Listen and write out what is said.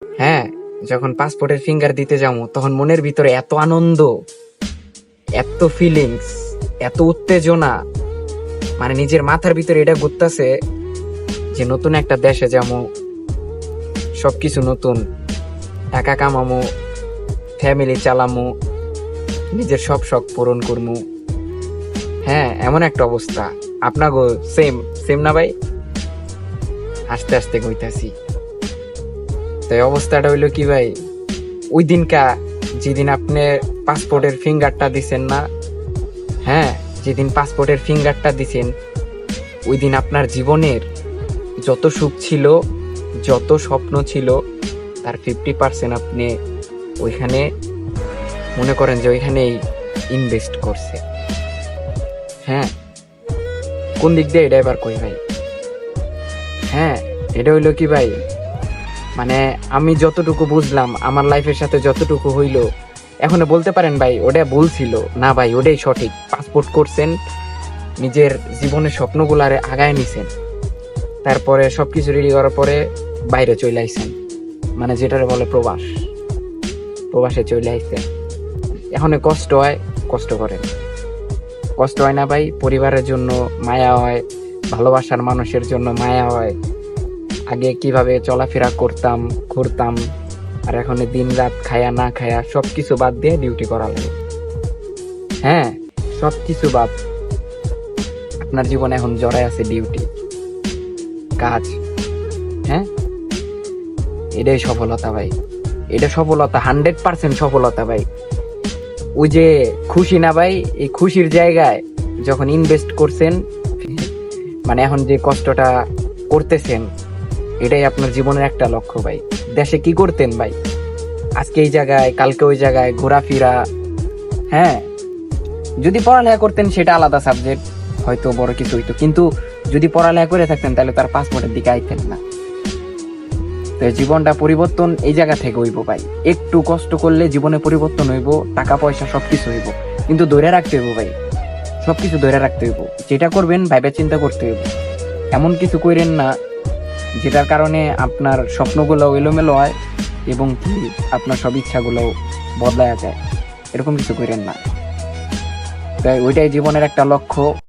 হ্যাঁ, যখন পাসপোর্টের ফিঙ্গার দিতে যাবো তখন মনের ভিতরে এত আনন্দ, এত ফিলিংস, এত উত্তেজনা, মানে নিজের মাথার ভিতরে এটা ঘুরতেছে যে নতুন একটা দেশে যাবো, সবকিছু নতুন, টাকা কামামো, ফ্যামিলি চালামো, নিজের সব শখ পূরণ করমু। হ্যাঁ, এমন একটা অবস্থা। আপনাগো সেম সেম না ভাই? আস্তে আস্তে কইতাছি। তো এই অবস্থাটা হইলো কি ভাই, ওই দিনকা যেদিন আপনি পাসপোর্টের ফিঙ্গারটা দিছেন না, হ্যাঁ, যেদিন পাসপোর্টের ফিঙ্গারটা দিছেন ওই দিন আপনার জীবনের যত সুখ ছিল, যত স্বপ্ন ছিল, তার 50% আপনি ওইখানে মনে করেন যে ওইখানেই ইনভেস্ট করছে। হ্যাঁ, কোন দিক দিয়ে এটা এবার কই ভাই? হ্যাঁ, এটা হইলো কি ভাই, মানে আমি যতটুকু বুঝলাম, আমার লাইফের সাথে যতটুকু হইলো, এখন বলতে পারেন ভাই ওটা ভুল ছিল না, ভাই ওটাই সঠিক। পাসপোর্ট করছেন, নিজের জীবনের স্বপ্নগুলারে আগায় নিছেন, তারপরে সবকিছু রেডি করার পরে বাইরে চলে আইছেন, মানে যেটারে বলে প্রবাস, প্রবাসে চলে আইছেন। এখন কষ্ট হয়, কষ্ট করেন। কষ্ট হয় না ভাই? পরিবারের জন্য মায়া হয়, ভালোবাসার মানুষের জন্য মায়া হয়। আগে কিভাবে চলাফেরা করতাম, ঘুরতাম, আর এখন দিন রাত খায়া না খায়া সবকিছু বাদ দিয়ে ডিউটি করা লাগে। হ্যাঁ, সবকিছু বাদ, আপনার জীবনে এখন জড়ায় আছে ডিউটি, কাজ। হ্যাঁ, এটাই সফলতা ভাই, এটা সফলতা, 100% সফলতা ভাই। ওই যে খুশি না ভাই, এই খুশির জায়গায় যখন ইনভেস্ট করছেন, মানে এখন যে কষ্টটা করতেছেন, এটাই আপনার জীবনের একটা লক্ষ্য ভাই। দেশে কি করতেন ভাই? আজকে এই জায়গায়, কালকে ওই জায়গায় ঘোরাফেরা। হ্যাঁ, যদি পড়ালেখা করতেন সেটা আলাদা সাবজেক্ট, হয়তো বড় কিছু হইতো, কিন্তু যদি পড়ালেখা করে থাকতেন তাহলে তার পাসপোর্টের দিকে আইতেন না। তো জীবনটা পরিবর্তন এই জায়গা থেকে হইব ভাই। একটু কষ্ট করলে জীবনে পরিবর্তন হইব, টাকা পয়সা সবকিছু হইব, কিন্তু ধরে রাখতে হইব ভাই, সবকিছু ধরে রাখতে হইব। যেটা করবেন ভাইবা চিন্তা করতে হইব। এমন কিছু কইরেন না যেটার কারণে আপনার স্বপ্নগুলো এলোমেলো হয় এবং কি আপনার সব ইচ্ছাগুলো বদলায়া যায়। এরকম কিছু কইরেন না। তাই ওইটাই জীবনের একটা লক্ষ্য।